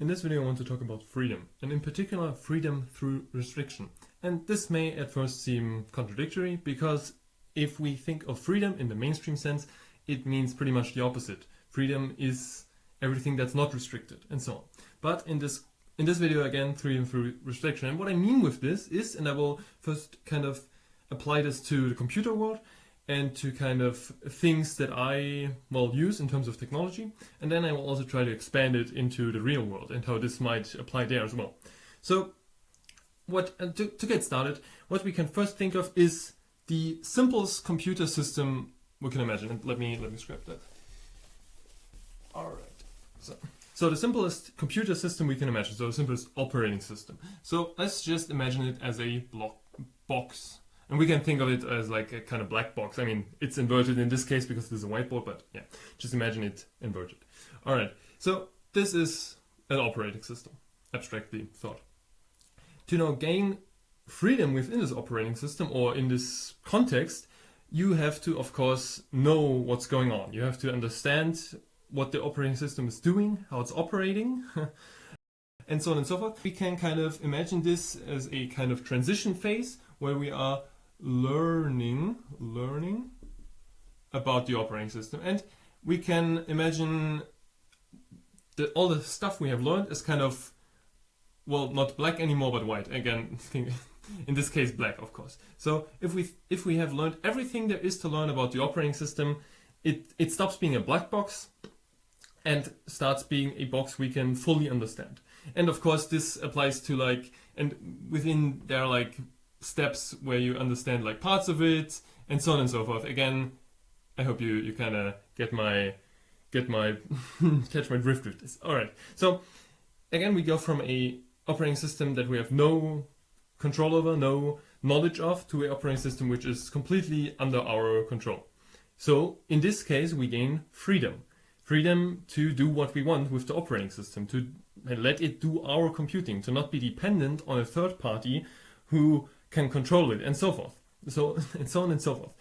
In this video I want to talk about freedom, and in particular freedom through restriction. And this may at first seem contradictory, because if we think of freedom in the mainstream sense, it means pretty much the opposite. Freedom is everything that's not restricted, and so on. But in this video again, freedom through restriction. And what I mean with this is, and I will first kind of apply this to the computer world, and to kind of things that I use in terms of technology, and then I will also try to expand it into the real world and how this might apply there as well. So to get started, what we can first think of is the simplest computer system we can imagine. And let me scrap that. All right. So the simplest computer system we can imagine, so the simplest operating system. So let's just imagine it as a box. And we can think of it as like a kind of black box. I mean, it's inverted in this case because this is a whiteboard, but yeah, just imagine it inverted. All right, so this is an operating system, abstractly thought. To now gain freedom within this operating system or in this context, you have to, of course, know what's going on. You have to understand what the operating system is doing, how it's operating, and so on and so forth. We can kind of imagine this as a kind of transition phase where we are learning about the operating system, and we can imagine that all the stuff we have learned is kind of, well, not black anymore but white. Again, in this case black, of course. So if we have learned everything there is to learn about the operating system, it stops being a black box and starts being a box we can fully understand. And of course this applies to and within there are steps where you understand parts of it and so on and so forth. Again, I hope you kind of catch my drift with this. All right. So again, we go from a operating system that we have no control over, no knowledge of, to an operating system which is completely under our control. So in this case, we gain freedom. Freedom to do what we want with the operating system, to let it do our computing, to not be dependent on a third party who can control it, and so forth. So and so on and so forth.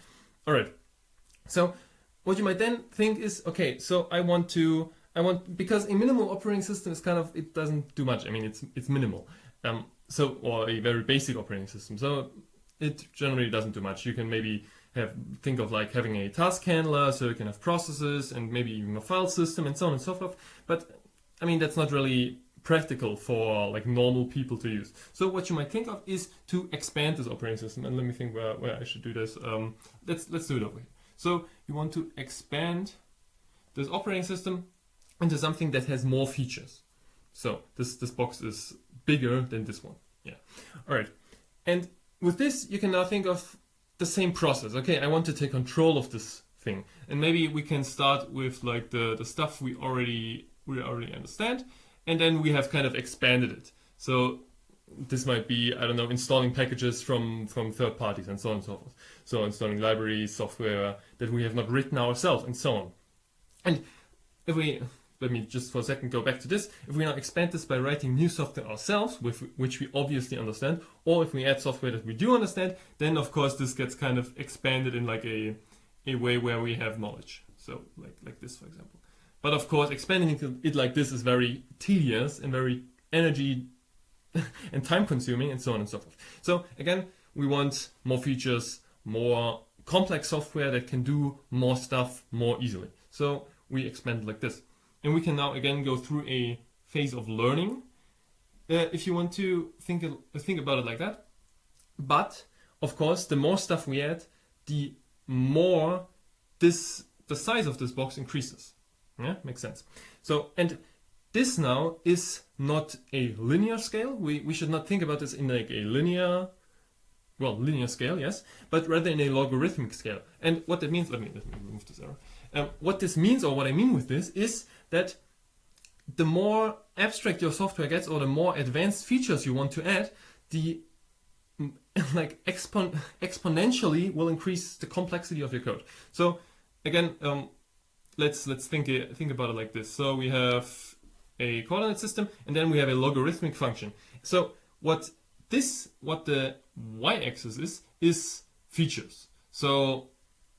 All right. So what you might then think is, okay, so I want because a minimal operating system is it doesn't do much. I mean, it's minimal. Or a very basic operating system. So it generally doesn't do much. You can maybe think of having a task handler, so you can have processes and maybe even a file system and so on and so forth. But I mean, that's not really practical for normal people to use. So what you might think of is to expand this operating system. And let me think where I should do this. Let's do it over here. So you want to expand this operating system into something that has more features. So this box is bigger than this one. Yeah. All right. And with this, you can now think of the same process. Okay, I want to take control of this thing, and maybe we can start with the stuff we already understand, and then we have kind of expanded it. So this might be, I don't know, installing packages from third parties and so on and so forth. So installing libraries, software that we have not written ourselves, and so on. And let me just for a second go back to this. If we now expand this by writing new software ourselves, which we obviously understand, or if we add software that we do understand, then of course this gets kind of expanded in a way where we have knowledge. So like this, for example. But of course, expanding it like this is very tedious and very energy and time consuming, and so on and so forth. So again, we want more features, more complex software that can do more stuff more easily. So we expand like this. And we can now again go through a phase of learning, if you want to think about it like that. But of course, the more stuff we add, the more the size of this box increases. Yeah, makes sense. So, and this now is not a linear scale. We should not think about this in a linear scale, yes, but rather in a logarithmic scale. And what that means, let me remove this error. What this means, or what I mean with this, is that the more abstract your software gets, or the more advanced features you want to add, the exponentially will increase the complexity of your code. So again, let's think about it like this. So we have a coordinate system, and then we have a logarithmic function. So what the y-axis is features. So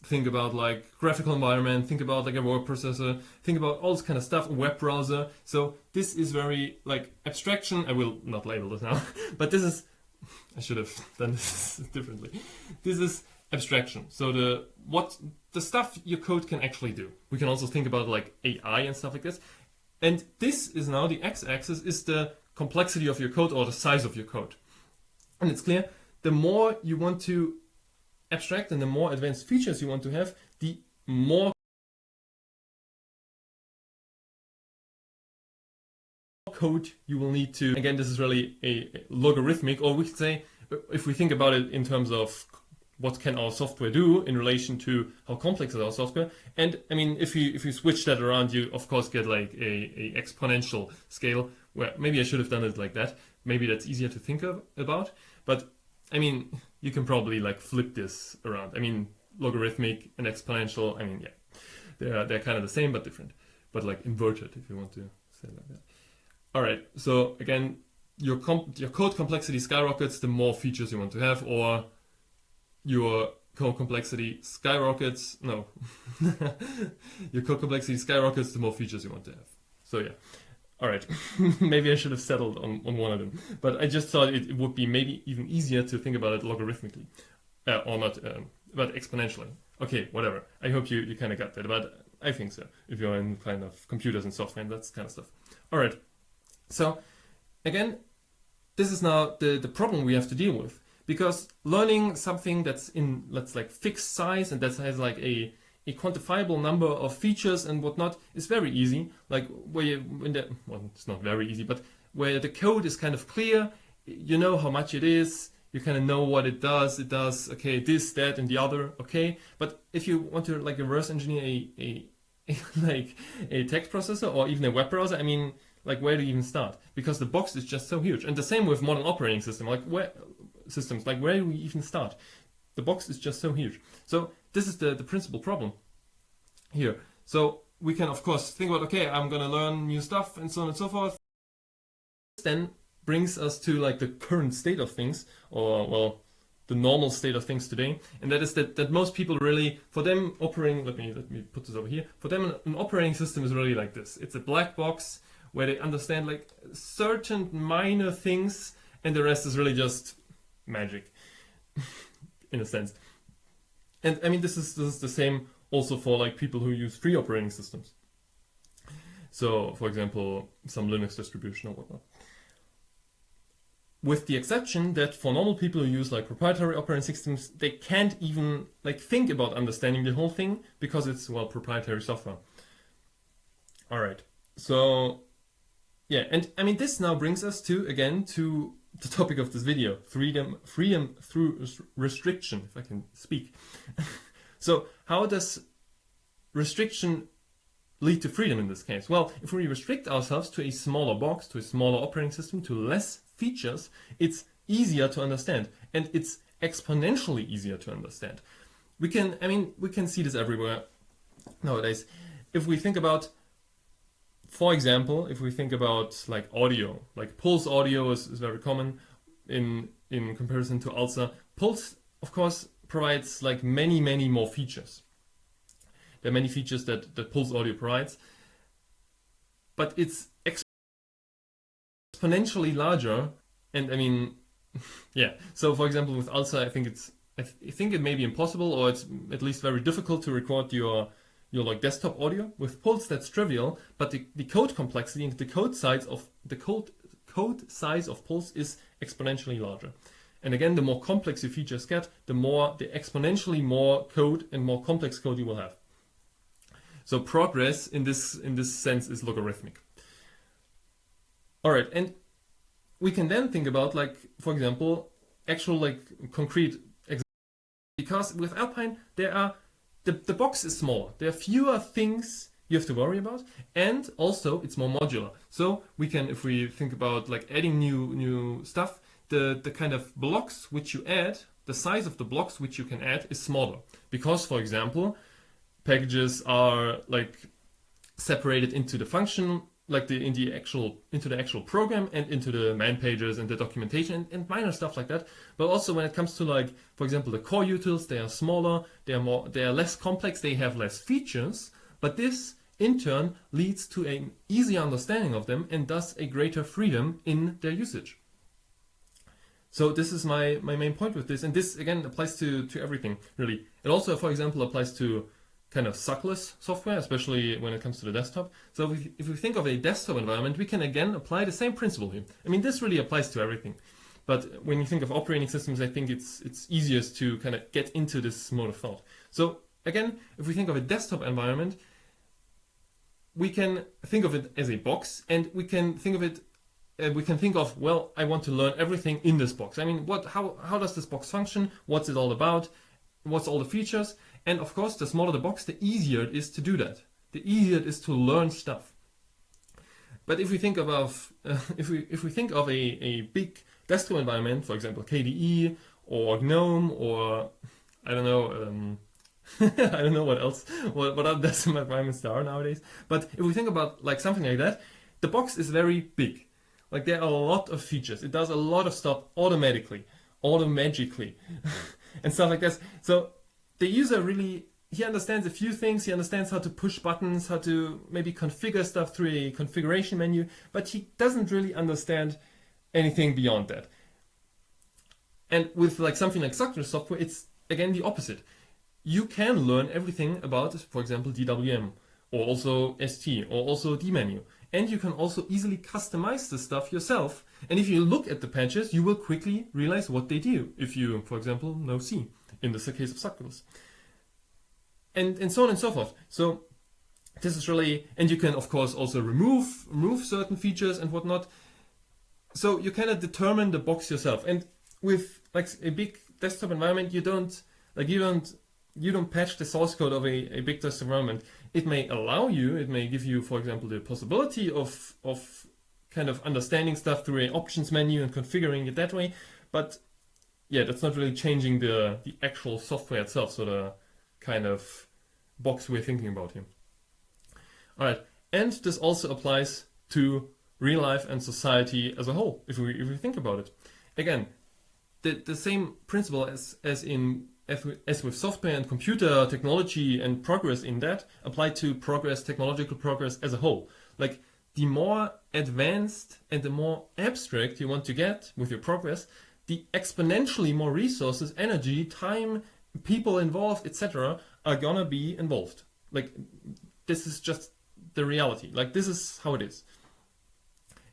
think about like graphical environment, think about like a word processor, think about all this kind of stuff, a web browser. So this is very like abstraction. I will not label this now, but this is, I should have done this differently. This is abstraction. So the stuff your code can actually do. We can also think about like AI and stuff like this. And this is now the x-axis is the complexity of your code or the size of your code. And it's clear, the more you want to abstract and the more advanced features you want to have, the more code you will need to. Again, this is really a logarithmic, or we could say, if we think about it in terms of what can our software do in relation to how complex is our software. And I mean, if you switch that around, you of course get like a exponential scale, where maybe I should have done it like that. Maybe that's easier to think about. But I mean, you can probably like flip this around. I mean, logarithmic and exponential, I mean, yeah, they're kind of the same but different, but like inverted, if you want to say it like that. All right, so again, your code complexity skyrockets the more features you want to have, or your code complexity skyrockets, no, your code complexity skyrockets the more features you want to have. So yeah. All right, maybe I should have settled on one of them, but I just thought it would be maybe even easier to think about it logarithmically, or not, but exponentially. Okay, whatever. I hope you kind of got that, but I think so, if you're in kind of computers and software and that kind of stuff. All right, so again, this is now the problem we have to deal with, because learning something that's in, let's like fixed size and that has like a quantifiable number of features and whatnot is very easy. Like where well, it's not very easy, but where the code is kind of clear, you know how much it is, you kind of know what it does. It does, okay, this, that, and the other, okay. But if you want to like reverse engineer like a text processor or even a web browser, I mean, like where do you even start? Because the box is just so huge. And the same with modern operating system, like where do we even start? The box is just so huge. So this is the principal problem here. So we can of course think about, okay, I'm gonna learn new stuff and so on and so forth. This then brings us to like the current state of things, or well, the normal state of things today, and that is that most people really, for them operating, let me put this over here, for them an operating system is really like this. It's a black box where they understand like certain minor things and the rest is really just magic in a sense. And I mean, this is the same also for like people who use free operating systems. So for example, some Linux distribution or whatnot. With the exception that for normal people who use like proprietary operating systems, they can't even like think about understanding the whole thing because it's, well, proprietary software. All right. So yeah, and I mean, this now brings us to the topic of this video, freedom through restriction, if I can speak. So how does restriction lead to freedom in this case? Well, if we restrict ourselves to a smaller box, to a smaller operating system, to less features, it's easier to understand, and it's exponentially easier to understand. We can see this everywhere nowadays. If we think about, for example, if we think about like audio, like Pulse audio is very common in comparison to ALSA. Pulse, of course, provides like many more features. There are many features that Pulse audio provides, but it's exponentially larger. And I mean, yeah. So for example, with ALSA, I think it may be impossible, or it's at least very difficult to record your like desktop audio. With Pulse, that's trivial, but the code complexity and the code size of Pulse is exponentially larger. And again, the more complex your features get, the exponentially more code and more complex code you will have. So progress in this sense is logarithmic. All right, and we can then think about, like, for example, actual like concrete examples. Because with Alpine, there are the box is smaller. There are fewer things you have to worry about, and also it's more modular. So we can, if we think about like adding new stuff, the kind of blocks which you add, the size of the blocks which you can add is smaller. Because, for example, packages are like separated into the function like into the actual program and into the man pages and the documentation and minor stuff like that. But also when it comes to, like, for example, the core utils, they are smaller, they are less complex, they have less features, but this in turn leads to an easier understanding of them and thus a greater freedom in their usage. So this is my main point with this, and this again applies to everything really. It also, for example, applies to kind of suckless software, especially when it comes to the desktop. So if we think of a desktop environment, we can again apply the same principle here. I mean, this really applies to everything. But when you think of operating systems, I think it's easiest to kind of get into this mode of thought. So again, if we think of a desktop environment, we can think of it as a box, and we can think of it. We can think of, well, I want to learn everything in this box. I mean, how does this box function? What's it all about? What's all the features? And of course, the smaller the box, the easier it is to do that. The easier it is to learn stuff. But if we think of if we think of a big desktop environment, for example, KDE or GNOME or I don't know I don't know what else, what other desktop environments there are nowadays. But if we think about like something like that, the box is very big. Like there are a lot of features. It does a lot of stuff automagically, and stuff like this. So the user really, he understands a few things. He understands how to push buttons, how to maybe configure stuff through a configuration menu, but he doesn't really understand anything beyond that. And with like something like suckless software, it's again the opposite. You can learn everything about, for example, DWM, or also ST, or also dmenu. And you can also easily customize the stuff yourself. And if you look at the patches, you will quickly realize what they do. If you, for example, know C, in the case of suckless. And so on and so forth. So this is really, and you can of course also remove certain features and whatnot. So you cannot determine the box yourself. And with like a big desktop environment, you don't patch the source code of a big desktop environment. It may allow you, it may give you, for example, the possibility of kind of understanding stuff through an options menu and configuring it that way. But yeah, that's not really changing the actual software itself, so the kind of box we're thinking about here. All right, and this also applies to real life and society as a whole, if we think about it. Again, the same principle as with software and computer technology and progress in that apply to technological progress as a whole. Like the more advanced and the more abstract you want to get with your progress, the exponentially more resources, energy, time, people involved, etc. are gonna be involved. Like this is just the reality. Like this is how it is.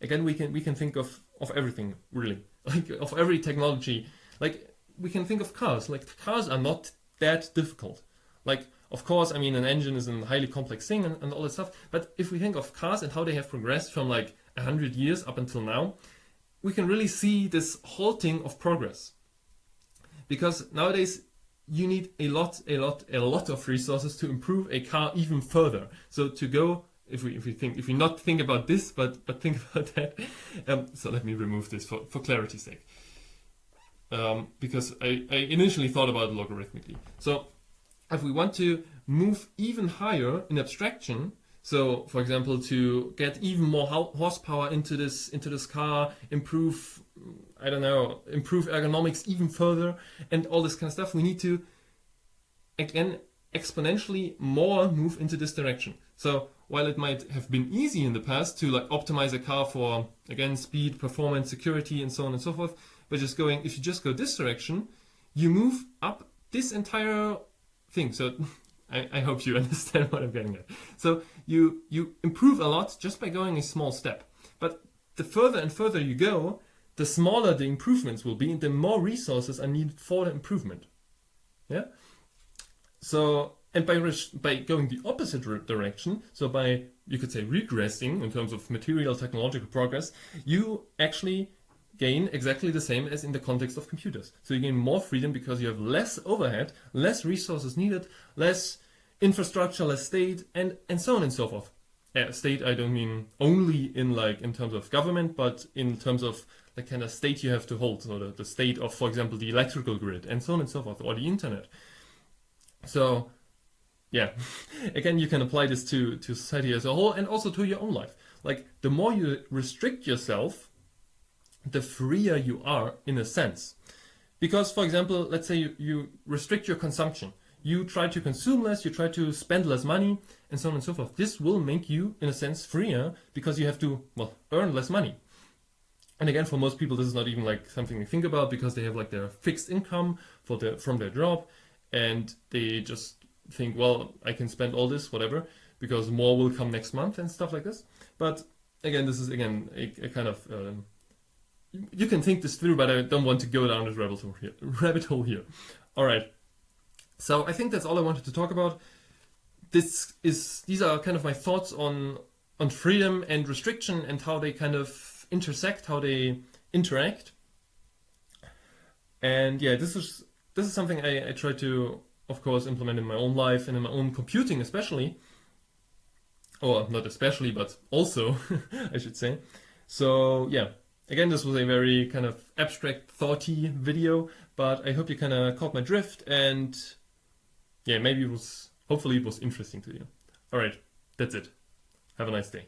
Again, we can think of everything really, like of every technology. Like we can think of cars. Like cars are not that difficult. Like of course, I mean an engine is a highly complex thing and all that stuff. But if we think of cars and how they have progressed from like 100 years up until now, we can really see this halting of progress. Because nowadays you need a lot of resources to improve a car even further. So to go, if we not think about this, but think about that. So let me remove this for clarity's sake. Because I initially thought about it logarithmically. So if we want to move even higher in abstraction, so for example to get even more horsepower into this car, improve ergonomics even further and all this kind of stuff, we need to again exponentially more move into this direction. So while it might have been easy in the past to like optimize a car for again speed, performance, security and so on and so forth, but if you just go this direction, you move up this entire thing. So I hope you understand what I'm getting at. So you improve a lot just by going a small step. But the further and further you go, the smaller the improvements will be and the more resources are needed for the improvement. Yeah? So, and by going the opposite direction, so by, you could say, regressing in terms of material technological progress, you actually gain exactly the same as in the context of computers. So you gain more freedom because you have less overhead, less resources needed, less infrastructure, less state, and so on and so forth. State, I don't mean only in terms of government, but in terms of the kind of state you have to hold. So the state of, for example, the electrical grid, and so on and so forth, or the internet. So, yeah, again, you can apply this to society as a whole and also to your own life. Like, the more you restrict yourself, the freer you are in a sense. Because, for example, let's say you restrict your consumption. You try to consume less, you try to spend less money, and so on and so forth. This will make you, in a sense, freer because you have to, well, earn less money. And again, for most people, this is not even like something they think about because they have like their fixed income from their job, and they just think, well, I can spend all this, whatever, because more will come next month and stuff like this. But again, this is again a kind of you can think this through, but I don't want to go down this rabbit hole here. All right. So I think that's all I wanted to talk about. These are kind of my thoughts on freedom and restriction and how they kind of intersect, how they interact. And yeah, this is something I try to, of course, implement in my own life and in my own computing especially. Or not especially, but also, I should say. So yeah. Again, this was a very kind of abstract, thoughty video, but I hope you kind of caught my drift, and yeah, hopefully it was interesting to you. All right, that's it. Have a nice day.